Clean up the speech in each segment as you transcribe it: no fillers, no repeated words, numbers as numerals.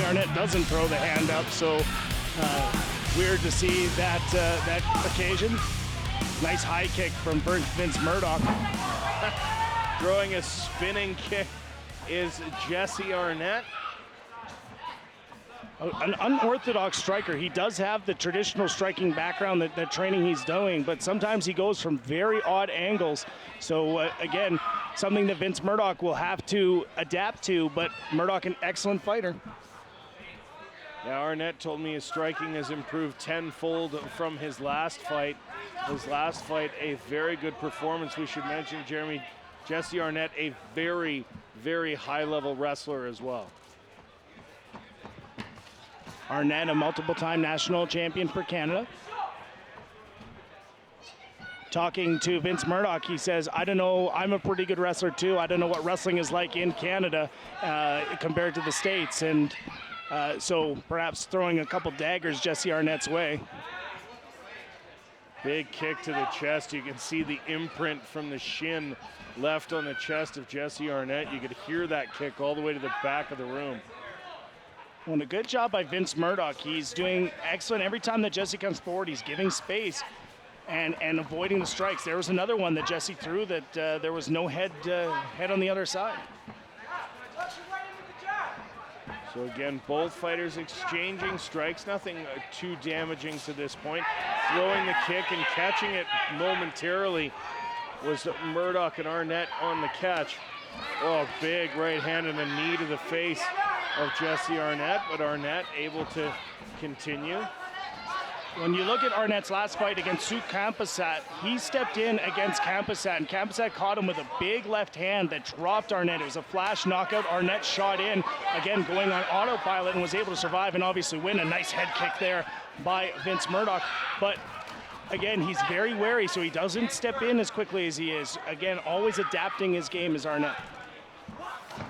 Arnett doesn't throw the hand up, so weird to see that occasion. Nice high kick from Vince Murdoch. Throwing a spinning kick is Jesse Arnett. An unorthodox striker. He does have the traditional striking background, that training he's doing, but sometimes he goes from very odd angles. So again, something that Vince Murdoch will have to adapt to, but Murdoch an excellent fighter. Yeah, Arnett told me his striking has improved tenfold from his last fight. His last fight, a very good performance. We should mention, Jeremy, Jesse Arnett, a very, very high-level wrestler as well. Arnett, a multiple-time national champion for Canada. Talking to Vince Murdoch, he says, I don't know, I'm a pretty good wrestler too. I don't know what wrestling is like in Canada compared to the States. And so perhaps throwing a couple daggers Jesse Arnett's way. Big kick to the chest. You can see the imprint from the shin left on the chest of Jesse Arnett. You could hear that kick all the way to the back of the room. Well, a good job by Vince Murdoch. He's doing excellent. Every time that Jesse comes forward, he's giving space and avoiding the strikes. There was another one that Jesse threw that there was no head on the other side. So again, both fighters exchanging strikes. Nothing too damaging to this point. Throwing the kick and catching it momentarily was Murdoch and Arnett on the catch. Oh, big right hand and a knee to the face of Jesse Arnett, but Arnett able to continue. When you look at Arnett's last fight against Suk Kampasat, he stepped in against Kampasat, and Kampasat caught him with a big left hand that dropped Arnett. It was a flash knockout. Arnett shot in, again going on autopilot, and was able to survive and obviously win. A nice head kick there by Vince Murdoch. But again, he's very wary, so he doesn't step in as quickly as he is. Again, always adapting his game is Arnett.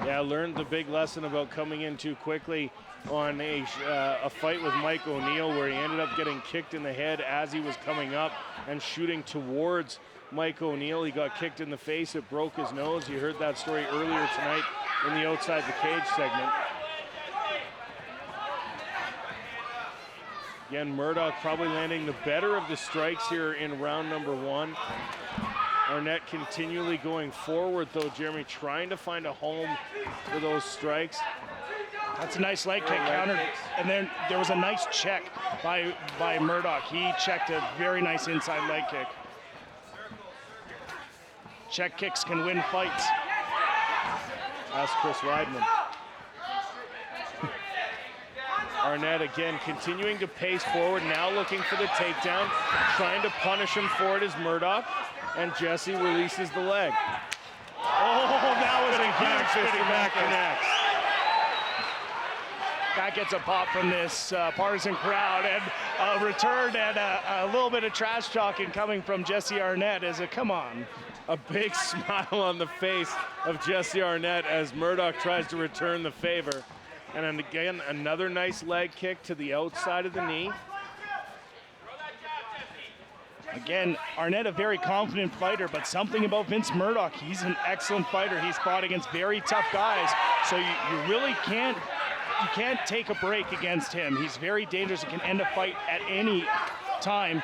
Yeah, learned the big lesson about coming in too quickly on a fight with Mike O'Neill, where he ended up getting kicked in the head as he was coming up and shooting towards Mike O'Neill. He got kicked in the face, it broke his nose. You heard that story earlier tonight in the Outside the Cage segment. Again, Murdoch probably landing the better of the strikes here in round number one. Arnett continually going forward though, Jeremy, trying to find a home for those strikes. That's a nice leg kick countered, and then there was a nice check by Murdoch. He checked a very nice inside leg kick. Check kicks can win fights. Ask Chris Weidman. Arnett again continuing to pace forward, now looking for the takedown, trying to punish him for it is Murdoch, and Jesse releases the leg. Oh, that was a huge spinning back connects. That gets a pop from this partisan crowd, and a return and a little bit of trash talking coming from Jesse Arnett as a come on. A big smile on the face of Jesse Arnett as Murdoch tries to return the favor. And again, another nice leg kick to the outside of the knee. Again, Arnett a very confident fighter, but something about Vince Murdoch, he's an excellent fighter. He's fought against very tough guys, so you really can't take a break against him. He's very dangerous and can end a fight at any time.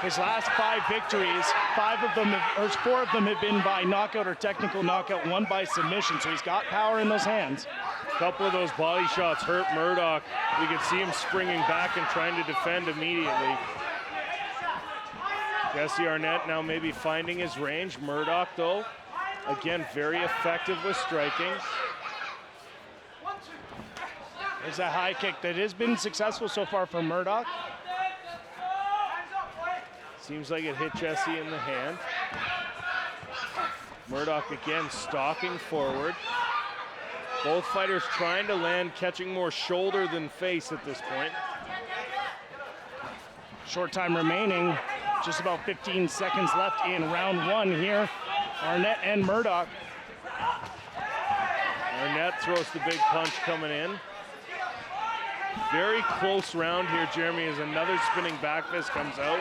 His last 5 victories, 4 of them have been by knockout or technical knockout, 1 by submission, so he's got power in those hands. A couple of those body shots hurt Murdoch. You can see him springing back and trying to defend immediately. Jesse Arnett now maybe finding his range. Murdoch, though, again, very effective with striking. There's a high kick that has been successful so far for Murdoch. Seems like it hit Jesse in the hand. Murdoch again stalking forward. Both fighters trying to land, catching more shoulder than face at this point. Short time remaining, just about 15 seconds left in round 1 here. Arnett and Murdoch. Arnett throws the big punch coming in. Very close round here, Jeremy, as another spinning back fist comes out.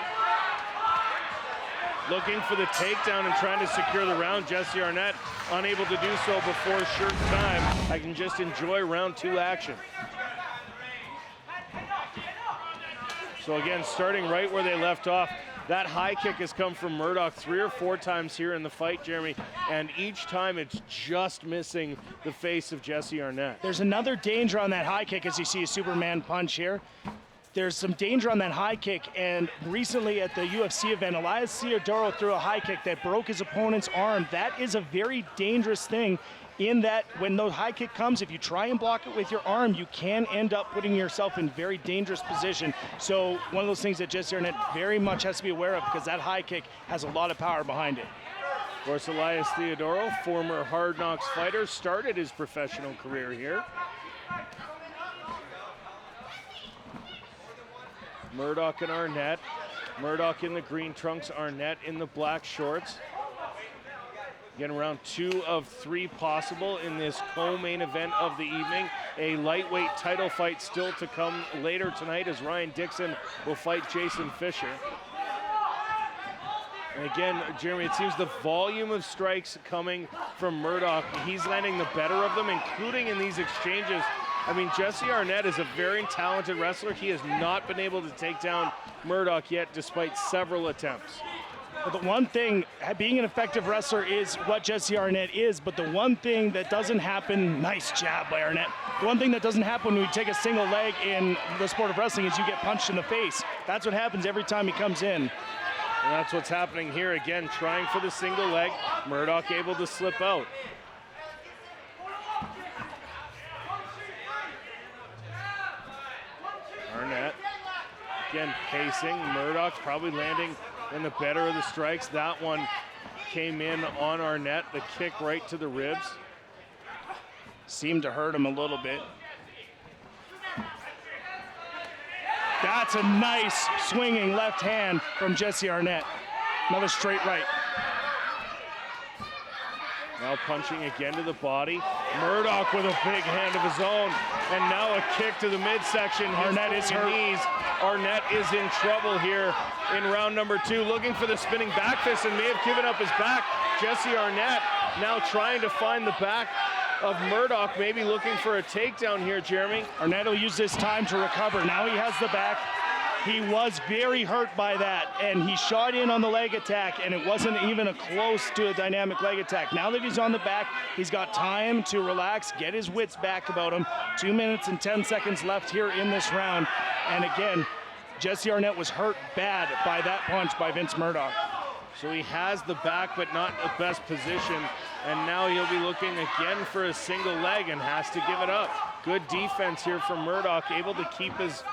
looking for the takedown and trying to secure the round. Jesse Arnett unable to do so before shirt time. I can just enjoy round 2 action. So again, starting right where they left off, that high kick has come from Murdoch 3 or 4 times here in the fight, Jeremy, and each time it's just missing the face of Jesse Arnett. There's another danger on that high kick as you see a Superman punch here. There's some danger on that high kick, and recently at the UFC event, Elias Theodorou threw a high kick that broke his opponent's arm. That is a very dangerous thing in that when the high kick comes, if you try and block it with your arm, you can end up putting yourself in very dangerous position. So one of those things that Jesse Arnett very much has to be aware of, because that high kick has a lot of power behind it. Of course, Elias Theodorou, former Hard Knocks fighter, started his professional career here. Murdoch and Arnett. Murdoch in the green trunks, Arnett in the black shorts. Again, round 2 of 3 possible in this co-main event of the evening. A lightweight title fight still to come later tonight as Ryan Dixon will fight Jason Fisher. And again, Jeremy, it seems the volume of strikes coming from Murdoch, he's landing the better of them, including in these exchanges. I mean, Jesse Arnett is a very talented wrestler. He has not been able to take down Murdoch yet, despite several attempts. But the one thing, being an effective wrestler is what Jesse Arnett is, but the one thing that doesn't happen, nice jab by Arnett, the one thing that doesn't happen when you take a single leg in the sport of wrestling is you get punched in the face. That's what happens every time he comes in. And that's what's happening here again, trying for the single leg. Murdoch able to slip out. Arnett, again pacing. Murdoch probably landing in the better of the strikes. That one came in on Arnett, the kick right to the ribs. Seemed to hurt him a little bit. That's a nice swinging left hand from Jesse Arnett. Another straight right. Now punching again to the body. Murdoch with a big hand of his own. And now a kick to the midsection. Arnett is hurt. Knees. Arnett is in trouble here in round number 2. Looking for the spinning back fist and may have given up his back. Jesse Arnett now trying to find the back of Murdoch, maybe looking for a takedown here, Jeremy. Arnett will use this time to recover. Now he has the back. He was very hurt by that, and he shot in on the leg attack, and it wasn't even close to a dynamic leg attack. Now that he's on the back, he's got time to relax, get his wits back about him. 2 minutes and 10 seconds left here in this round. And again, Jesse Arnett was hurt bad by that punch by Vince Murdoch. So he has the back, but not the best position. And now he'll be looking again for a single leg and has to give it up. Good defense here from Murdoch, able to keep his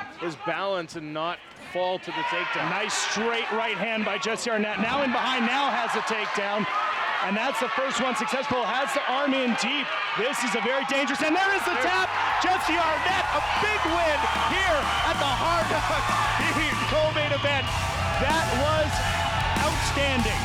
balance and not fall to the takedown. Nice straight right hand by Jesse Arnett. Now in behind, now has a takedown. And that's the first one successful, has the arm in deep. This is a very dangerous, and there is the tap. Jesse Arnett, a big win here at the Hard Knocks co-main event. That was outstanding.